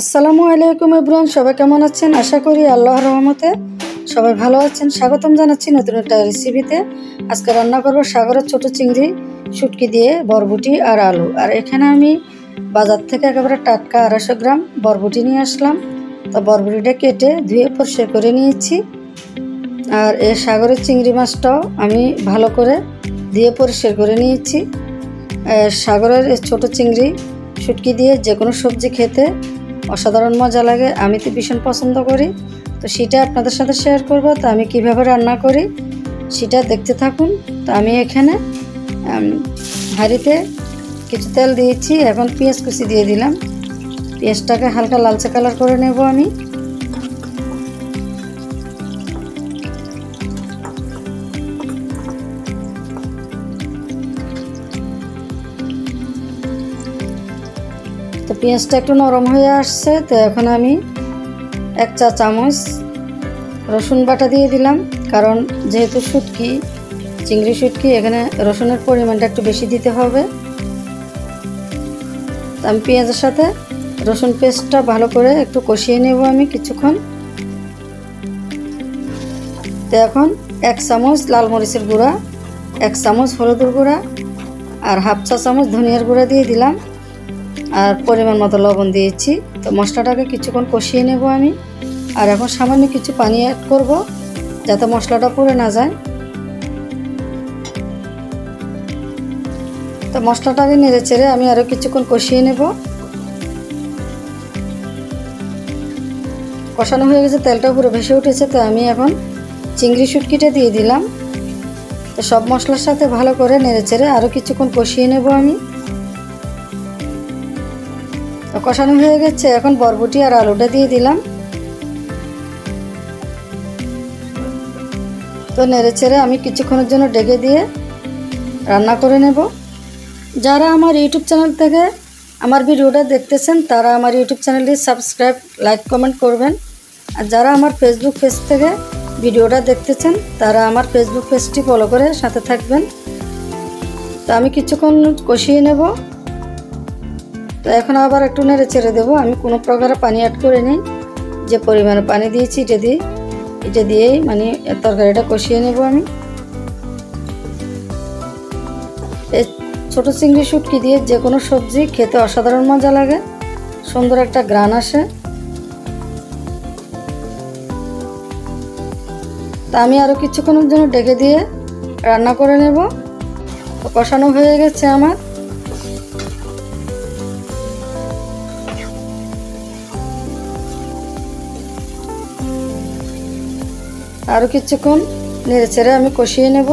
আসসালামু আলাইকুম এভরিওয়ান, সবাই কেমন আছেন? আশা করি আল্লাহর রহমতে সবাই ভালো আছেন। স্বাগতম জানাচ্ছি নতুন একটা রেসিপিতে। আজকে রান্না করব সাগরের ছোট চিংড়ি শুটকি দিয়ে বরবটি আর আলু। আর এখানে আমি বাজার থেকে একেবারে টাটকা 250 গ্রাম বরবটি নিয়ে আসলাম। তো বরবটিটা কেটে ধুয়ে পরিষ্কার করে নিয়েছি। আর এই সাগরের চিংড়ি মাছটাও আমি ভালো করে ধুয়ে পরিষ্কার করে নিয়েছি। সাগরের ছোট চিংড়ি শুটকি দিয়ে যে কোনো সবজি খেতে অসাধারণ মজা লাগে। আমি তো ভীষণ পছন্দ করি, তো সেটা আপনাদের সাথে শেয়ার করব। তো আমি কিভাবে রান্না করি সেটা দেখতে থাকুন। তো আমি এখানে হাঁড়িতে কিছু তেল দিয়েছি, এখন পেঁয়াজ কুচি দিয়ে দিলাম। পেঁয়াজটাকে হালকা লালচে কালার করে নেব আমি। তো পেঁয়াজটা একটু নরম হয়ে আসছে, তো এখন আমি 1 চা চামচ রসুন বাটা দিয়ে দিলাম। কারণ যেহেতু শুটকি চিংড়ি শুটকি, এখানে রসুনের পরিমাণটা একটু বেশি দিতে হবে। তো আমি পেঁয়াজের সাথে রসুন পেস্টটা ভালো করে একটু কষিয়ে নেব আমি কিছুক্ষণ। তো এখন 1 চামচ লাল মরিচের গুঁড়া, 1 চামচ হলুদের গুঁড়া আর 1/2 চা চামচ ধনিয়ার গুঁড়া দিয়ে দিলাম। আর পরিমাণ মতো লবণ দিয়েছি। তো মশলাটাকে কিছুক্ষণ কষিয়ে নেব আমি। আর এখন সামান্য কিছু পানি অ্যাড করব যাতে মশলাটা পুড়ে না যায়। তো মশলাটাকে নেড়ে চেড়ে আমি আরও কিছুক্ষণ কষিয়ে নেব। কষানো হয়ে গেছে, তেলটা পুরো ভেসে উঠেছে। তো আমি এখন চিংড়ি শুটকিটা দিয়ে দিলাম। তো সব মশলার সাথে ভালো করে নেড়ে চেড়ে আরও কিছুক্ষণ কষিয়ে নেব আমি। কষানো হয়ে গেছে, এখন বরবটি আর আলুটা দিয়ে দিলাম। তো নেড়ে চেড়ে আমি কিছুক্ষণের জন্য ঢেকে দিয়ে রান্না করে নেব। যারা আমার ইউটিউব চ্যানেল থেকে আমার ভিডিওটা দেখতেছেন তারা আমার ইউটিউব চ্যানেলটি সাবস্ক্রাইব, লাইক, কমেন্ট করবেন। আর যারা আমার ফেসবুক পেজ থেকে ভিডিওটা দেখতেছেন তারা আমার ফেসবুক পেজটি ফলো করে সাথে থাকবেন। তো আমি কিছুক্ষণ কষিয়ে নেব। তো এখন আবার একটু নেড়ে চেড়ে দেবো। আমি কোনো প্রকারে পানি অ্যাড করে নিই, যে পরিমাণে পানি দিয়েছি এটা দিয়েই মানে তরকারিটা কষিয়ে নেব আমি। এই ছোটো চিংড়ি শুটকি দিয়ে যে কোনো সবজি খেতে অসাধারণ মজা লাগে, সুন্দর একটা ঘ্রাণ আসে। তা আমি আরও কিছুক্ষণের জন্য ঢেকে দিয়ে রান্না করে নেব। তো কষানো হয়ে গেছে আমার। আরও কিছুক্ষণ নেড়ে চেড়ে আমি কষিয়ে নেব।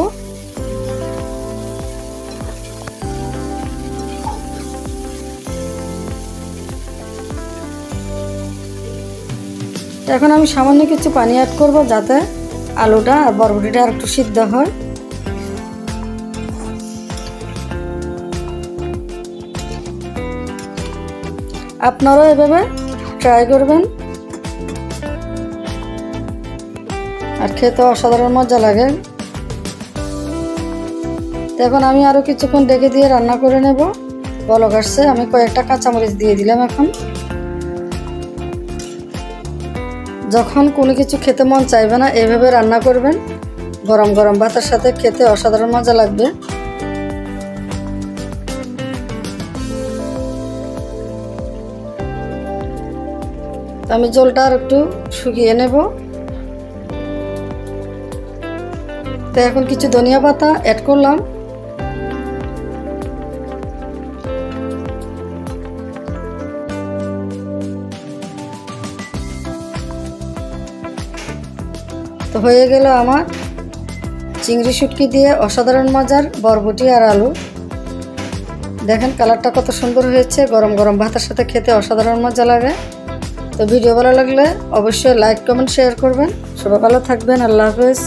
এখন আমি সামান্য কিছু পানি অ্যাড করব যাতে আলুটা আর বরবটিটা আর একটু সিদ্ধ হয়। আপনারাও এভাবে ট্রাই করবেন, আর খেতে অসাধারণ মজা লাগে। এখন আমি আরও কিছুক্ষণ ঢেকে দিয়ে রান্না করে নেব। বলক আসছে, আমি কয়েকটা কাঁচামরিচ দিয়ে দিলাম। এখন যখন কোনো কিছু খেতে মন চাইবে না, এভাবে রান্না করবেন। গরম গরম ভাতের সাথে খেতে অসাধারণ মজা লাগবে। আমি জলটা আর একটু শুকিয়ে নেব। তো এখন কিছু ধনিয়া পাতা অ্যাড করলাম। তো হয়ে গেল আমার চিংড়ি শুটকি দিয়ে অসাধারণ মজার বরবটি আর আলু। দেখেন কালারটা কত সুন্দর হয়েছে, গরম গরম ভাতের সাথে খেতে অসাধারণ মজা লাগে। তো ভিডিও ভালো লাগলে অবশ্যই লাইক, কমেন্ট, শেয়ার করবেন। সবাই ভালো থাকবেন। আল্লাহ হাফেজ।